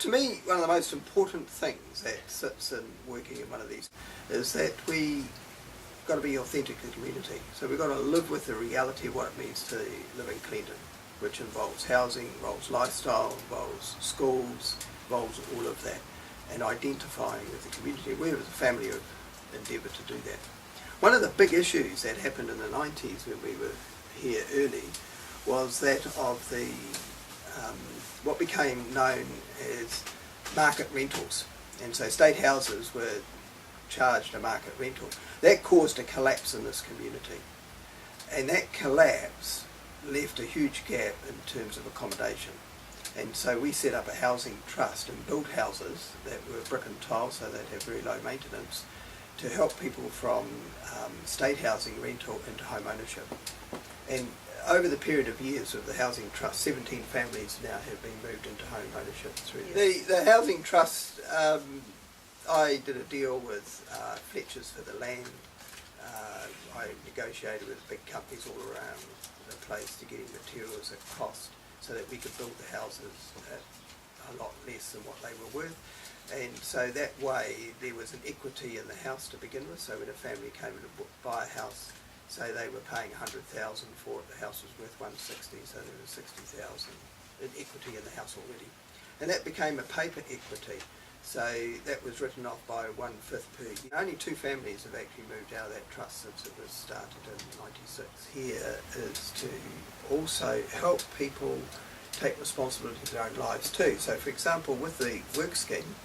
To me, one of the most important things that sits in working in one of these is that we got to be authentic to the community. So we've got to live with the reality of what it means to live in Clendon, which involves housing, involves lifestyle, involves schools, involves all of that, and identifying with the community. We as a family have endeavoured to do that. One of the big issues that happened in the 90s when we were here early was that of the what became known as market rentals, and so state houses were charged a market rental. That caused a collapse in this community, and that collapse left a huge gap in terms of accommodation. And so we set up a housing trust and built houses that were brick and tile, so they'd have very low maintenance, to help people from state housing rental into home ownership. And over the period of years of the housing trust, 17 families now have been moved into home ownership through the housing trust. I did a deal with Fletcher's for the land. I negotiated with big companies all around the place to get in materials at cost so that we could build the houses at a lot less than what they were worth. And so that way there was an equity in the house to begin with. So when a family came in to buy a house, say they were paying $100,000 for it, the house was worth $160,000, so there was $60,000 in equity in the house already. And that became a paper equity. So that was written off by 1/5 per year. Only 2 families have actually moved out of that trust since it was started in '96. Here is to also help people take responsibility for their own lives too. So for example, with the work scheme,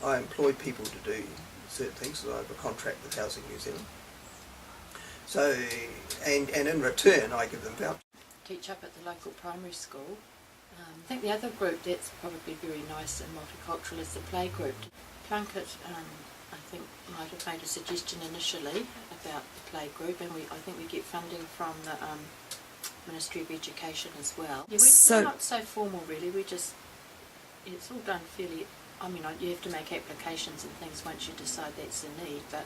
I employed people to do certain things, so I have a contract with Housing New Zealand. So, and in return I give them vouchers. Teach up at the local primary school. I think the other group that's probably very nice and multicultural is the play group. Plunkett, I think, might have made a suggestion initially about the play group, and I think we get funding from the Ministry of Education as well. Yeah, we're not so formal really, it's all done fairly, I mean you have to make applications and things once you decide that's the need, but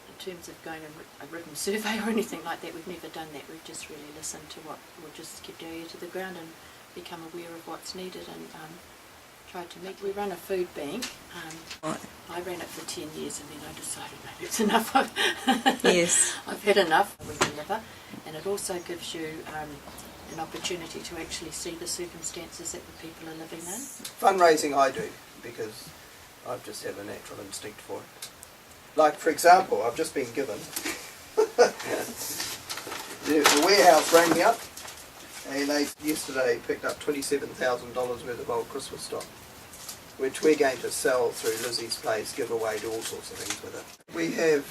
in terms of going a written survey or anything like that, we've never done that. We've just really listened to we'll just keep our ear to the ground and become aware of what's needed and try to meet. We run a food bank. I ran it for 10 years and then I decided maybe it's enough. Yes. I've had enough. We deliver, and it also gives you an opportunity to actually see the circumstances that the people are living in. Fundraising I do because I just have a natural instinct for it. Like for example, I've just been given the warehouse rang me up and they yesterday picked up $27,000 worth of old Christmas stock, which we're going to sell through Lizzie's Place, give away, do all sorts of things with it. We have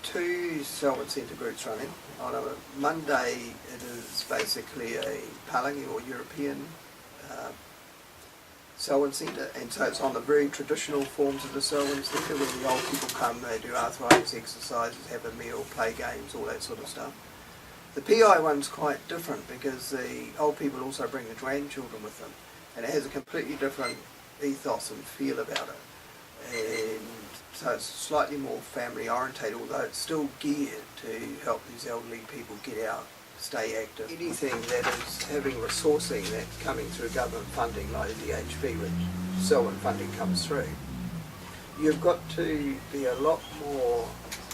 2 Selwyn Centre groups running. On a Monday it is basically a Palangi or European Selwyn Centre, and so it's on the very traditional forms of the Selwyn Centre where the old people come, they do arthritis exercises, have a meal, play games, all that sort of stuff. The PI one's quite different because the old people also bring the grandchildren with them, and it has a completely different ethos and feel about it, and so it's slightly more family orientated, although it's still geared to help these elderly people get out, stay active. Anything that is having resourcing that's coming through government funding like DHB, which Selwyn funding comes through, you've got to be a lot more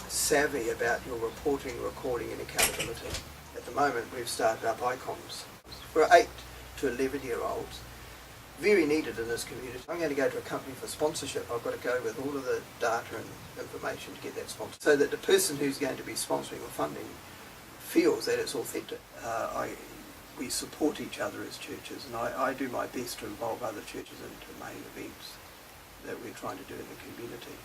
savvy about your reporting, recording and accountability. At the moment we've started up icons for 8 to 11 year olds, very needed in this community. I'm going to go to a company for sponsorship. I've got to go with all of the data and information to get that sponsored, so that the person who's going to be sponsoring or funding feels that it's authentic. We support each other as churches, and I do my best to involve other churches into main events that we're trying to do in the community.